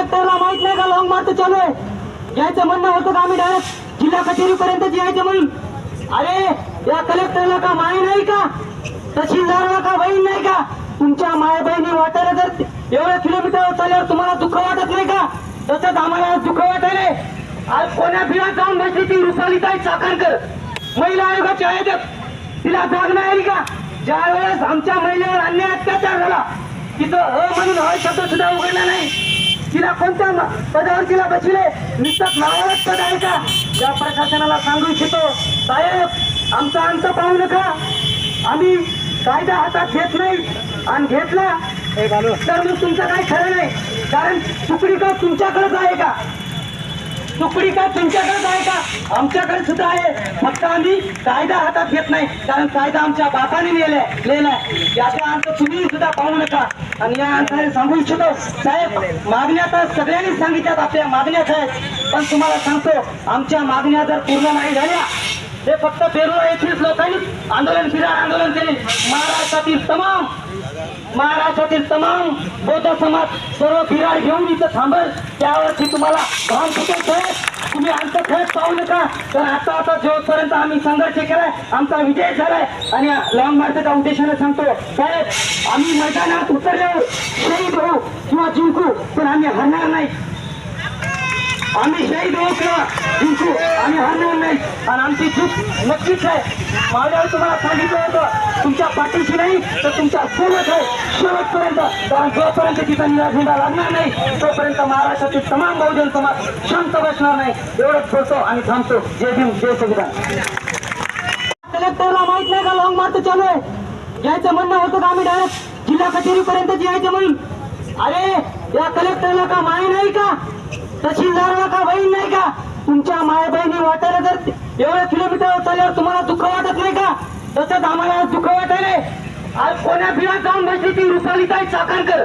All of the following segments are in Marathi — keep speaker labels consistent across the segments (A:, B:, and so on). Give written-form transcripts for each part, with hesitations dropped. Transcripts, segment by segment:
A: कलेक्टरला माहित नाही का लॉंग मार्च चालू आहे? यायचं म्हणणं होतं का आम्ही डायरेक्ट जिल्हा कचेरीपर्यंत यायचं म्हणून? अरे या कलेक्टरला का माय नाही का? तहसीलदाराला का बहीण नाही का? तुमच्या माय बहिणी वाटायला जर एवढ्या किलोमीटर चालल्यावर तुम्हाला दुःख वाटत नाही का? तसंच आम्हाला दुःख वाटायले. आज कोण्या बिळात जाऊन बसली ती रुपालीताई चाकणकर, महिला आयोगाची आयोजक. तिला जाग नाही आली का? ज्या वेळेस आमच्या महिलेवर अन्याय अत्याचार झाला तिथं म्हणून शब्द सुद्धा उघडला नाही. तिला कोणत्या पदावर तिला बसले? नुसतं नावालाच पद आहे का? या प्रशासनाला सांगू इच्छितो, साहेब आमचा अंत पाहू नका. आम्ही कायदा हातात घेत नाही आणि घेतला तर मग तुमचं काही खरं नाही. कारण तुकडी का तुमच्याकडेच आहे का? तुकडी का तुमच्याकडेच आहे का? आमच्याकडे सुद्धा आहे. फक्त आम्ही कायदा हातात घेत नाही, कारण कायदा आमच्या बापाने लिहिलाय. याचा अर्थ तुम्ही सुद्धा पाहू नका. आणि या अंतराने सांगू इच्छितो, साहेब मागण्या तर सगळ्यांनी सांगितल्यात, आपल्या मागण्याच आहेत. पण तुम्हाला सांगतो, आमच्या मागण्या जर पूर्ण नाही झाल्या, हे फक्त बेरोळा येथील लोकांनी आंदोलन केले. महाराष्ट्रातील तमाम बौद्ध समाज सर्व बिराड घेऊन इथं थांबल. त्यावरती तुम्हाला भान फुटेल. तुम्ही आमचं खेळ पाहू नका. तर आता जोपर्यंत आम्ही संघर्ष केलाय, आमचा विजय झालाय. आणि लॉंग मार्चच्या उद्देशाने सांगतो, साहेब आम्ही मैदानात उतरल्यावर शहीद होऊ किंवा जिंकू, पण आम्ही हरणार नाही. आम्ही शहीद होऊ किंवा जिंकू, आम्ही हरणार नाही. आणि आमची चूक नक्कीच आहे. मावळ्यावर तुम्हाला सांगितलं होतं, तुमच्या पाठीशी नाही तर तुमच्या सोबत आहे शेवटपर्यंत. कारण जोपर्यंत तिचा निराझेंडा लागणार नाही तोपर्यंत महाराष्ट्रातील तमाम बहुजन समाज शांत बसणार नाही. एवढंच बोलतो आणि थांबतो. जय भीम, जय संविधान. कलेक्टरला माहित नाही का लॉंग मार्च चालू आहे? यायचं म्हणणं होतं का आम्ही डायरेक्ट जिल्हा कचेरीपर्यंत यायचं म्हणून? अरे या कलेक्टरला का माय नाही का? तहसीलदाराला का बहीण नाही का? तुमच्या माय बहिणी वाटायला जर एवढ्या किलोमीटर चालल्यावर तुम्हाला दुःख वाटत नाही का? तसंच आम्हाला दुःख वाटायले. आज कोण्या बिळात जाऊन बसली ती रुपालीताई चाकणकर,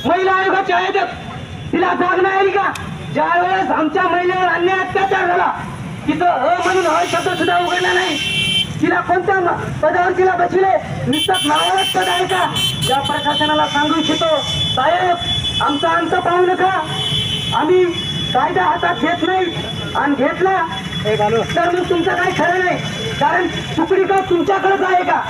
A: महिला आयोगाची आयोजक. तिला जाग नाही आली का? ज्या वेळेस आमच्या महिलेवर अन्याय अत्याचार झाला तिथं म्हणून शब्द सुद्धा उघडला नाही. तिला कोणत्या पदावर तिला बसले? नुसतं नावालाच पद आहे का? या प्रशासनाला सांगू इच्छितो, साहेब आमचा अंत पाहू नका. आम्ही कायदा हातात घेत नाही आणि घेतला तर मग तुमचं काही खरं नाही. कारण तुकडी का तुमच्याकडेच आहे का?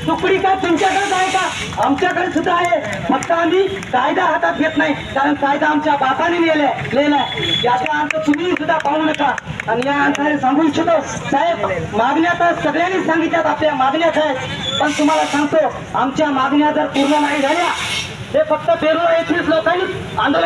A: तुकडी का तुमच्याकडेच आहे का? आमच्याकडे सुद्धा आहे. फक्त आम्ही कायदा हातात घेत नाही, कारण कायदा आमच्या बापाने लिहिलाय. याचा अर्थ तुम्ही सुद्धा पाहू नका. आणि या अंतराने सांगू इच्छितो, साहेब मागण्या तर सगळ्यांनी सांगितल्यात, आपल्या मागण्याच आहेत. पण तुम्हाला सांगतो, आमच्या मागण्या जर पूर्ण नाही झाल्या, हे फक्त बेरोळा येथील लोकांनी आंदोलन